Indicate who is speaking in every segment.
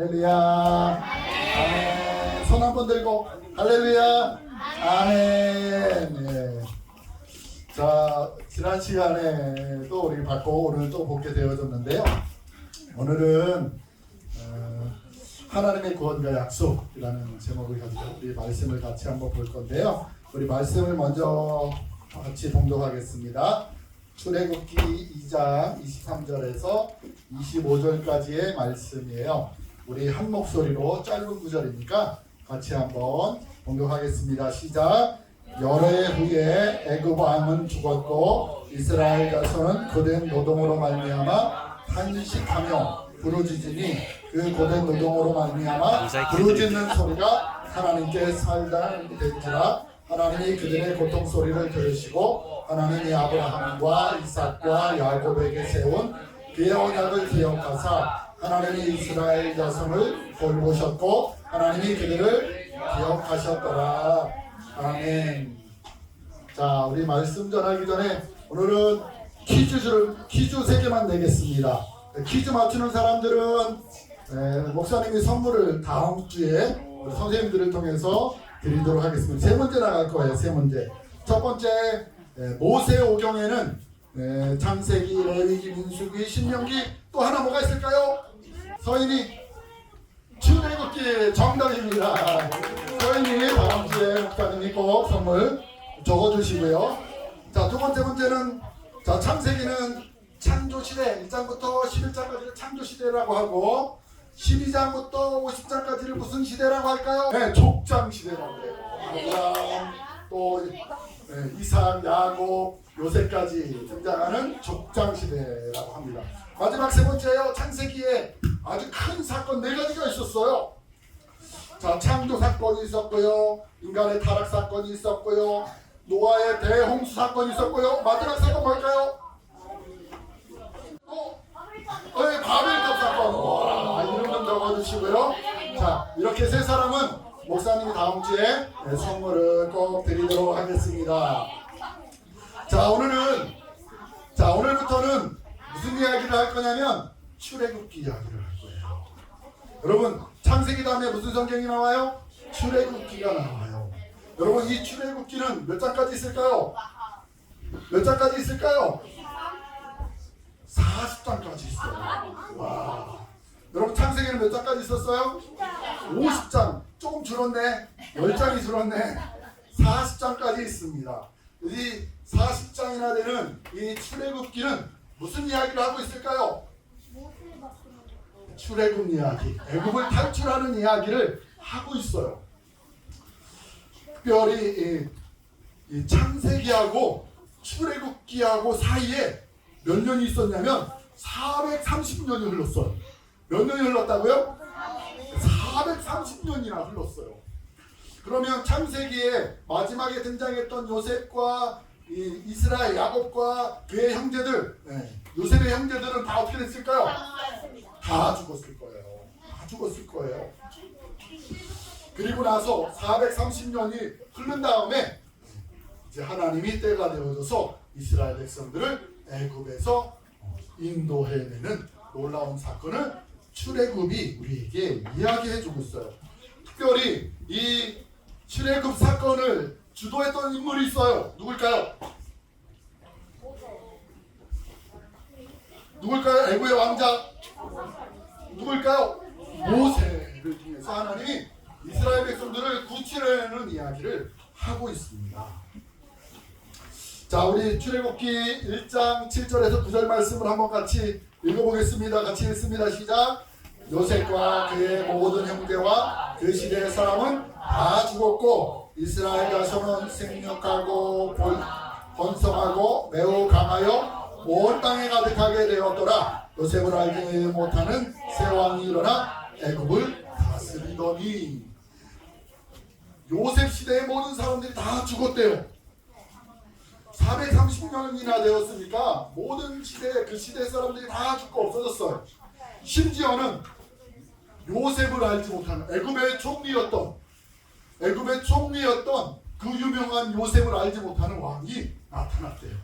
Speaker 1: 할렐루야. 아멘. 손 한 번 들고 할렐루야. 아멘. 네. 자, 지난 시간에 또 우리 받고 오늘 또 보게 되어졌는데요. 오늘은 하나님의 구원과 약속이라는 제목을 가지고 우리 말씀을 같이 한번 볼 건데요. 우리 말씀을 먼저 같이 봉독하겠습니다. 출애굽기 2장 23절에서 25절까지의 말씀이에요. 우리 한 목소리로 짧은 구절이니까 같이 한번 봉독하겠습니다. 시작. 여러 해 후에 애굽 왕은 죽었고 이스라엘 자손은 고된 노동으로 말미암아 탄식하며 부르짖으니 그 고된 노동으로 말미암아 부르짖는 소리가 하나님께 살다는지라. 하나님이 그들의 고통 소리를 들으시고 하나님이 아브라함과 이삭과 야곱에게 세운 그의 언약을 기억하사 하나님이 이스라엘 자손을 돌보셨고 하나님이 그들을 기억하셨더라. 아멘. 자, 우리 말씀 전하기 전에 오늘은 퀴즈 3개만 내겠습니다. 퀴즈 맞추는 사람들은 목사님이 선물을 다음 주에 선생님들을 통해서 드리도록 하겠습니다. 3문제 나갈 거예요. 3문제. 첫 번째, 모세오경에는 창세기, 레위기, 민수기, 신명기 또 하나 뭐가 있을까요? 서인이 출애굽기 정답입니다. 서인이 다음 주에 목사님이 꼭 선물 적어주시고요. 자, 두 번째 문제는 창세기는 창조시대 1장부터 11장까지를 창조시대라고 하고 12장부터 50장까지를 무슨 시대라고 할까요? 네, 족장시대라고 해요. 아브라함, 또 이삭, 야곱, 요셉까지 등장하는 족장시대라고 합니다. 마지막 세 번째요. 창세기에 아주 큰 사건 4가지가 있었어요. 자, 창조 사건이 있었고요. 인간의 타락 사건이 있었고요. 노아의 대홍수 사건이 있었고요. 마지막 사건 뭘까요? 바벨탑 사건. 와, 이름 좀 적어주시고요. 자, 이렇게 세 사람은 목사님이 다음 주에 선물을 꼭 드리도록 하겠습니다. 자, 오늘부터는 무슨 이야기를 할 거냐면 출애굽기 이야기를 할 거예요. 여러분, 창세기 다음에 무슨 성경이 나와요? 출애굽기가 나와요. 여러분, 이 출애굽기는 몇 장까지 있을까요? 몇 장까지 있을까요? 40장까지 있어요. 와. 여러분, 창세기는 몇 장까지 있었어요? 50장. 조금 줄었네. 10장이 줄었네. 40장까지 있습니다. 이 40장이나 되는 이 출애굽기는 무슨 이야기를 하고 있을까요? 출애굽 이야기. 애굽을 탈출하는 이야기를 하고 있어요. 특별히 이 창세기하고 출애굽기하고 사이에 몇 년이 있었냐면 430년이 흘렀어요. 몇 년이 흘렀다고요? 430년이나 흘렀어요. 그러면 창세기에 마지막에 등장했던 요셉과 이스라엘 야곱과 그의 형제들, 요셉의 형제들은 다 어떻게 됐을까요? 다 죽었을 거예요. 다 죽었을 거예요. 그리고 나서 430년이 흐른 다음에 이제 하나님이 때가 되어져서 이스라엘 백성들을 애굽에서 인도해내는 놀라운 사건을 출애굽이 우리에게 이야기해주고 있어요. 특별히 이 출애굽 사건을 주도했던 인물이 있어요. 누굴까요? 누굴까요? 애굽의 왕자 누굴까요? 모세를 통해서 하나님이 이스라엘 백성들을 구출해내는 이야기를 하고 있습니다. 자, 우리 출애굽기 1장 7절에서 9절 말씀을 한번 같이 읽어보겠습니다. 같이 읽습니다. 시작. 요셉과 그의 모든 형제와 그 시대의 사람은 다 죽었고 이스라엘 자손은 생육하고 번성하고 매우 강하여 온 땅에 가득하게 되었더라. 요셉을 알지 못하는 새 왕이 일어나 애굽을 다스리더니. 요셉 시대의 모든 사람들이 다 죽었대요. 430년이나 되었으니까 모든 그 시대 사람들이 다 죽고 없어졌어요. 심지어는 요셉을 알지 못하는 애굽의 총리였던 그 유명한 요셉을 알지 못하는 왕이 나타났대요.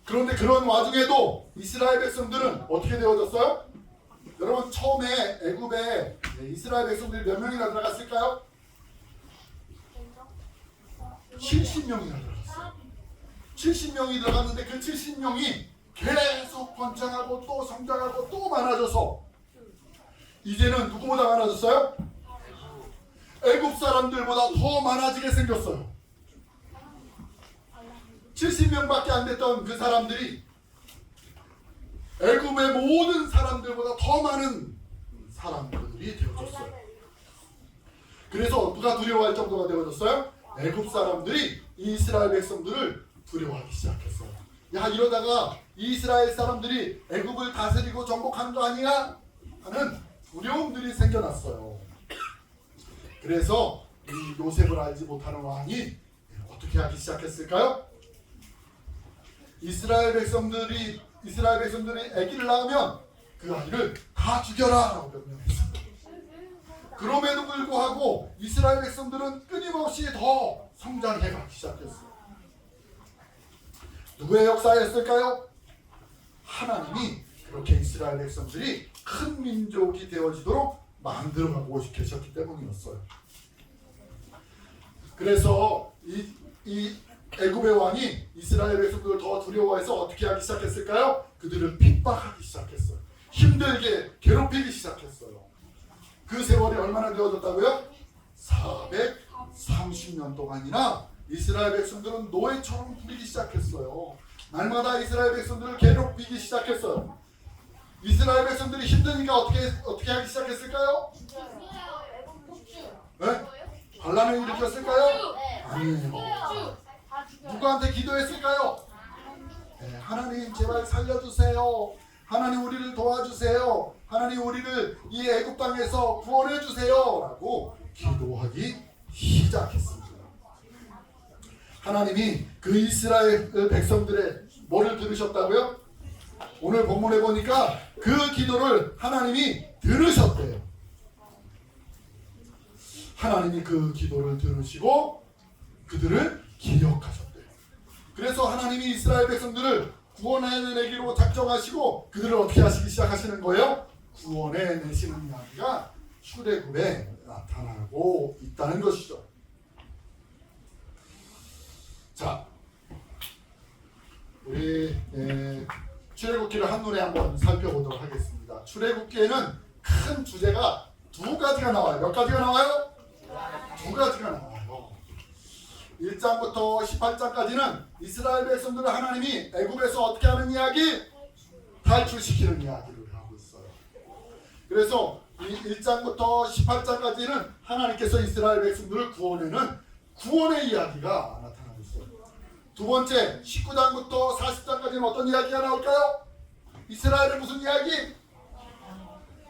Speaker 1: 그런데 그런 와중에도 이스라엘 백성들은 어떻게 되어졌어요? 여러분 처음에 애굽에 이스라엘 백성들이 몇 명이나 들어갔을까요? 70명이나 들어갔어요. 70명이 들어갔는데 그 70명이 계속 번창하고 또 성장하고 또 많아져서 이제는 누구보다 많아졌어요? 애굽 사람들보다 더 많아지게 생겼어요. 70명밖에 안 됐던 그 사람들이 애굽의 모든 사람들보다 더 많은 사람들이 되어졌어요. 그래서 누가 두려워할 정도가 되어졌어요? 애굽 사람들이 이스라엘 백성들을 두려워하기 시작했어요. 야, 이러다가 이스라엘 사람들이 애굽을 다스리고 정복한 거 아니야? 하는 두려움들이 생겨났어요. 그래서 이 요셉을 알지 못하는 왕이 어떻게 하기 시작했을까요? 이스라엘 백성들이 아기를 낳으면 그 아이를 다 죽여라 라고 명령했어요. 그럼에도 불구하고 이스라엘 백성들은 끊임없이 더 성장해가기 시작했어요. 누구의 역사였을까요? 하나님이 그렇게 이스라엘 백성들이 큰 민족이 되어지도록 만들어가고 계셨기 때문이었어요. 그래서 이 애굽의 왕이 이스라엘 백성들을 더 두려워해서 어떻게 하기 시작했을까요? 그들을 핍박하기 시작했어요. 힘들게 괴롭히기 시작했어요. 그 세월이 얼마나 되어졌다고요? 430년 동안이나 이스라엘 백성들은 노예처럼 부리기 시작했어요. 날마다 이스라엘 백성들을 괴롭히기 시작했어요. 이스라엘 백성들이 힘드니까 어떻게 하기 시작했을까요? 네? 반란을 일으켰을까요? 아니에요. 누구한테 기도했을까요? 네, 하나님 제발 살려주세요. 하나님 우리를 도와주세요. 하나님 우리를 이 애굽 땅에서 구원해 주세요. 라고 기도하기 시작했습니다. 하나님이 그 이스라엘 백성들의 뭐를 들으셨다고요? 오늘 본문에 보니까 그 기도를 하나님이 들으셨대요. 하나님이 그 기도를 들으시고 그들을 기억하셨대요. 그래서 하나님이 이스라엘 백성들을 구원해내기로 작정하시고 그들을 어떻게 하시기 시작하시는 거예요? 구원해내시는 이야기가 출애굽에 나타나고 있다는 것이죠. 자, 우리 출애굽기를 한눈에 한번 살펴보도록 하겠습니다. 출애굽기에는 큰 주제가 두 가지가 나와요. 몇 가지가 나와요? 두 가지가 나와요. 1장부터 18장까지는 이스라엘 백성들을 하나님이 애굽에서 어떻게 하는 이야기? 탈출시키는 이야기를 하고 있어요. 그래서 이 1장부터 18장까지는 하나님께서 이스라엘 백성들을 구원하는 구원의 이야기가 나타나고 있어요. 두 번째 19장부터 40장까지는 어떤 이야기가 나올까요? 이스라엘의 무슨 이야기?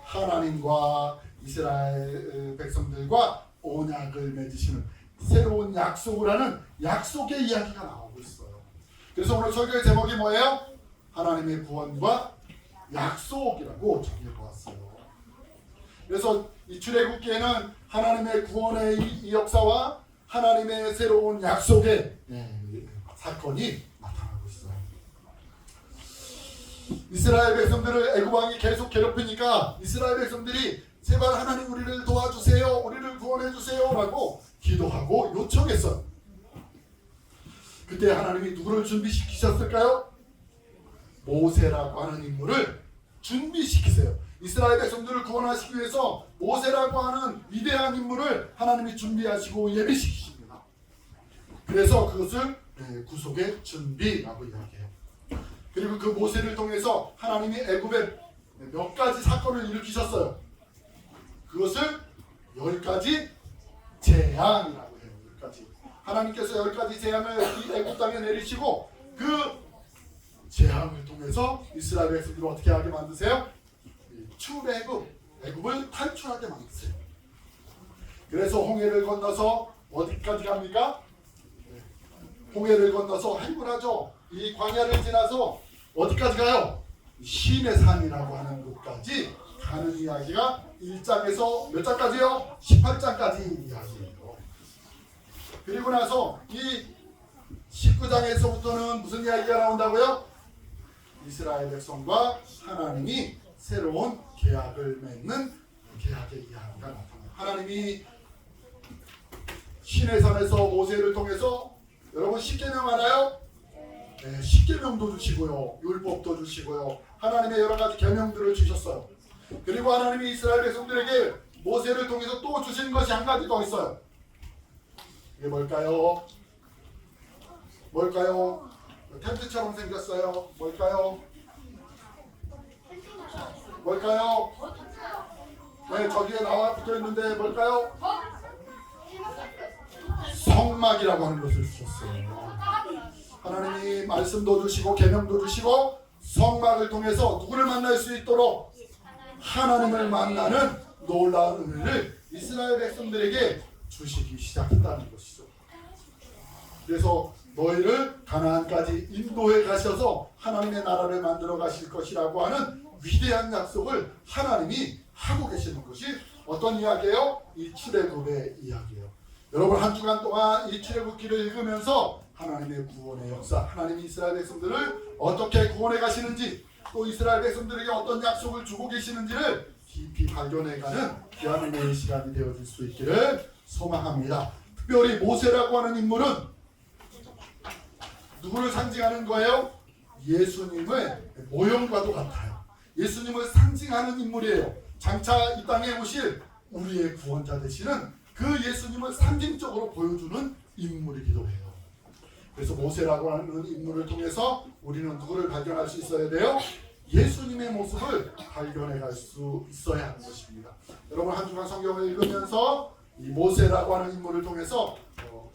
Speaker 1: 하나님과 이스라엘 백성들과 언약을 맺으시는 새로운 약속을 하는 약속의 이야기가 나오고 있어요. 그래서 오늘 설교의 제목이 뭐예요? 하나님의 구원과 약속이라고 정해보았어요. 그래서 이 출애굽기에는 하나님의 구원의 이 역사와 하나님의 새로운 약속의 사건이 나타나고 있어요. 이스라엘 백성들을 애굽 왕이 계속 괴롭히니까 이스라엘 백성들이 제발 하나님 우리를 도와주세요, 우리를 구원해주세요 라고 기도하고 요청했어요. 그때 하나님이 누구를 준비시키셨을까요? 모세라고 하는 인물을 준비시키세요. 이스라엘 백성들을 구원하시기 위해서 모세라고 하는 위대한 인물을 하나님이 준비하시고 예비시키십니다. 그래서 그것을 구속의 준비라고 이야기해요. 그리고 그 모세를 통해서 하나님이 애굽에 몇 가지 사건을 일으키셨어요. 그것을 10가지 재앙이라고 해요. 10가지. 하나님께서 10가지 재앙을 이 애굽 땅에 내리시고 그 재앙을 통해서 이스라엘 백성들을 어떻게 하게 만드세요? 출애굽, 애굽을 탈출하게 만드세요. 그래서 홍해를 건너서 어디까지 갑니까? 홍해를 건너서 행군하죠. 이 광야를 지나서 어디까지 가요? 시내산이라고 하는 곳까지 가는 이야기가 1장에서 몇 장까지요? 18장까지 이야기예요. 그리고 나서 이 19장에서부터는 무슨 이야기가 나온다고요? 이스라엘 백성과 하나님이 새로운 계약을 맺는 계약의 이야기가 나타나요. 하나님이 시내산에서 모세를 통해서 여러분 십계명 알아요? 네, 십계명도 주시고요, 율법도 주시고요, 하나님의 여러 가지 계명들을 주셨어요. 그리고 하나님이 이스라엘 백성들에게 모세를 통해서 또 주신 것이 한 가지 더 있어요. 이게 뭘까요? 뭘까요? 텐트처럼 생겼어요. 뭘까요? 뭘까요? 네, 저기에 나와 붙어있는데 뭘까요? 성막이라고 하는 것을 주셨어요. 하나님이 말씀도 주시고 계명도 주시고 성막을 통해서 누구를 만날 수 있도록 하나님을 만나는 놀라운 은혜를 이스라엘 백성들에게 주시기 시작했다는 것이죠. 그래서 너희를 가나안까지 인도해 가셔서 하나님의 나라를 만들어 가실 것이라고 하는 위대한 약속을 하나님이 하고 계시는 것이 어떤 이야기예요? 이 출애굽의 이야기예요. 여러분 한 주간 동안 이 출애굽기를 읽으면서 하나님의 구원의 역사, 하나님이 이스라엘 백성들을 어떻게 구원해 가시는지, 또 이스라엘 백성들에게 어떤 약속을 주고 계시는지를 깊이 발견해가는 귀한 은혜의 시간이 되어줄 수 있기를 소망합니다. 특별히 모세라고 하는 인물은 누구를 상징하는 거예요? 예수님의 모형과도 같아요. 예수님을 상징하는 인물이에요. 장차 이 땅에 오실 우리의 구원자 되시는 그 예수님을 상징적으로 보여주는 인물이기도 해요. 그래서 모세라고 하는 인물을 통해서 우리는 누구를 발견할 수 있어야 돼요? 예수님의 모습을 발견해 갈 수 있어야 하는 것입니다. 여러분 한 주간 성경을 읽으면서 이 모세라고 하는 인물을 통해서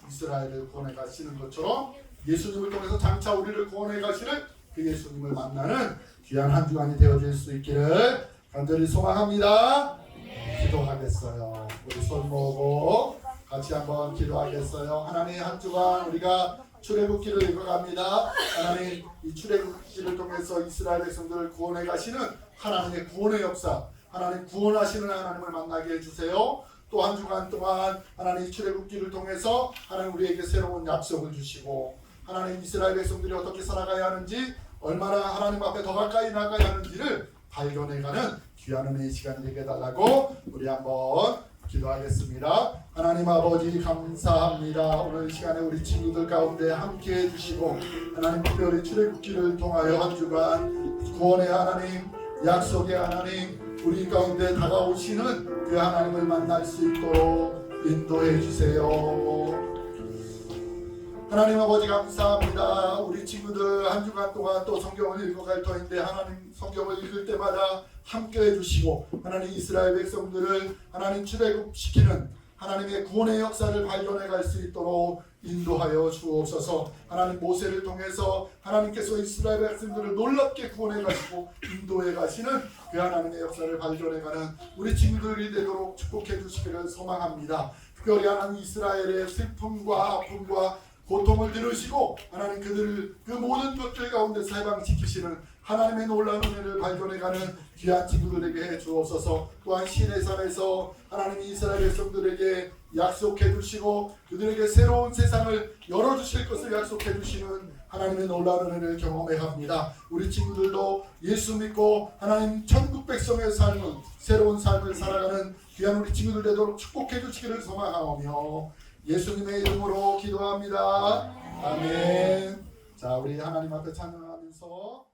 Speaker 1: 이스라엘을 구원해 가시는 것처럼 예수님을 통해서 장차 우리를 구원해 가시는 그 예수님을 만나는 귀한 한 주간이 되어질 수 있기를 간절히 소망합니다. 기도하겠어요. 우리 손 모으고 같이 한번 기도하겠어요. 하나님 한 주간 우리가 출애굽기를 읽어갑니다. 하나님 이 출애굽기를 통해서 이스라엘 백성들을 구원해 가시는 하나님의 구원의 역사, 하나님 구원하시는 하나님을 만나게 해주세요. 또 한 주간 동안 하나님 출애굽기를 통해서 하나님 우리에게 새로운 약속을 주시고 하나님 이스라엘 백성들이 어떻게 살아가야 하는지, 얼마나 하나님 앞에 더 가까이 나가야 하는지를 발견해가는 귀한 은혜의 시간이 되게 해달라고 우리 한번 기도하겠습니다. 하나님 아버지 감사합니다. 오늘 이 시간에 우리 친구들 가운데 함께 해주시고 하나님 특별히 출애굽기를 통하여 한 주간 구원의 하나님, 약속의 하나님, 우리 가운데 다가오시는 그 하나님을 만날 수 있도록 인도해 주세요. 하나님 아버지 감사합니다. 우리 친구들 한 주간 동안 또 성경을 읽어갈 터인데 하나님 성경을 읽을 때마다 함께 해주시고 하나님 이스라엘 백성들을 하나님 출애굽시키는 하나님의 구원의 역사를 발견해 갈 수 있도록 인도하여 주옵소서. 하나님 모세를 통해서 하나님께서 이스라엘 백성들을 놀랍게 구원해 가시고 인도해 가시는 그 하나님의 역사를 발견해 가는 우리 친구들이 되도록 축복해 주시기를 소망합니다. 특별히 하나님 이스라엘의 슬픔과 아픔과 고통을 들으시고 하나님 그들을 그 모든 것들 가운데서 해방시키시는 하나님의 놀라운 은혜를 발견해가는 귀한 친구들에게 해 주옵소서. 또한 시내산에서 하나님이 이스라엘 백성들에게 약속해 주시고 그들에게 새로운 세상을 열어주실 것을 약속해 주시는 하나님의 놀라운 은혜를 경험해 갑니다. 우리 친구들도 예수 믿고 하나님 천국 백성의 삶은 새로운 삶을 살아가는 귀한 우리 친구들 되도록 축복해 주시기를 소망하오며 예수님의 이름으로 기도합니다. 아멘. 자, 우리 하나님 앞에 찬양하면서